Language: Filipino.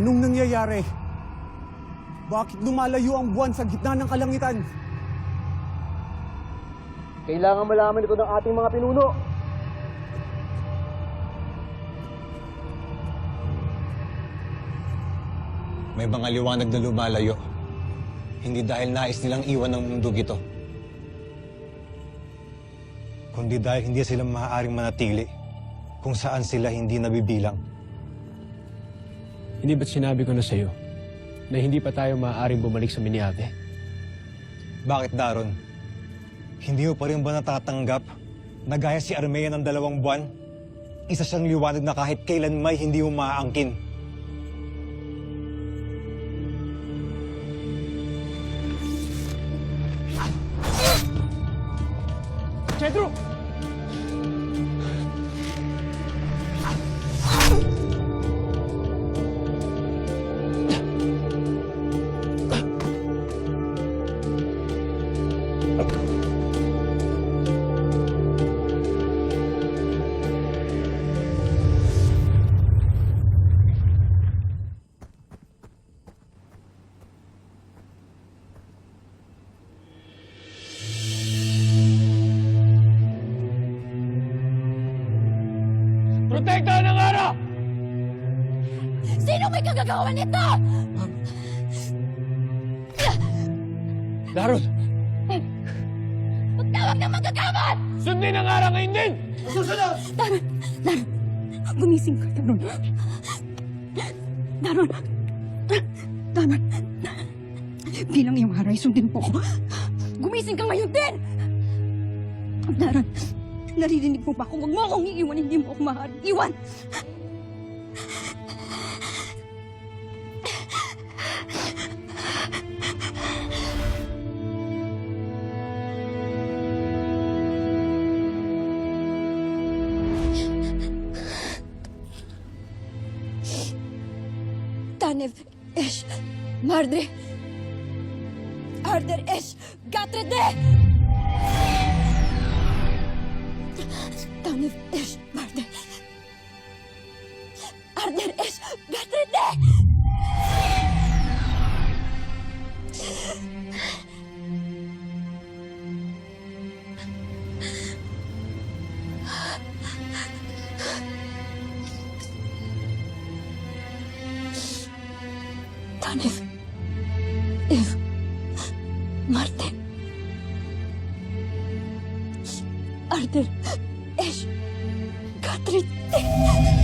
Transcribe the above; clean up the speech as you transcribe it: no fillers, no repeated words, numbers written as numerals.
Anong nangyayari? Bakit lumalayo ang buwan sa gitna ng kalangitan? Kailangan malaman ito ng ating mga pinuno. May mga liwanag na lumalayo. Hindi dahil nais nilang iwan ng mundog ito, kundi dahil hindi sila maaaring manatili kung saan sila hindi nabibilang. Hindi ba't sinabi ko na sa'yo na hindi pa tayo maaaring bumalik sa Miniate? Bakit, Daron? Hindi mo pa rin ba natatanggap na gaya si Armea ng 2 buwan? Isa siyang liwanag na kahit kailan may hindi mo maaangkin. Cedro! Protektahan ng araw! Sino may kagagawa nito? Daron! Magtawag ng magagawan! Sundin ang araw ngayon din! Daron! Daron! Gumising ka, Daron! Daron! Daron! Bilang iyong haray, sundin po ko. Gumising ka ngayon din! Daron! Naririnig mo ba kung huwag mo akong iiwan, hindi mo ako maaaring iwan! Tanev eş mardre arder eş gatrede Tanev eş mardre arder eş gatrede Tanev ev Martin Arder eş Katrite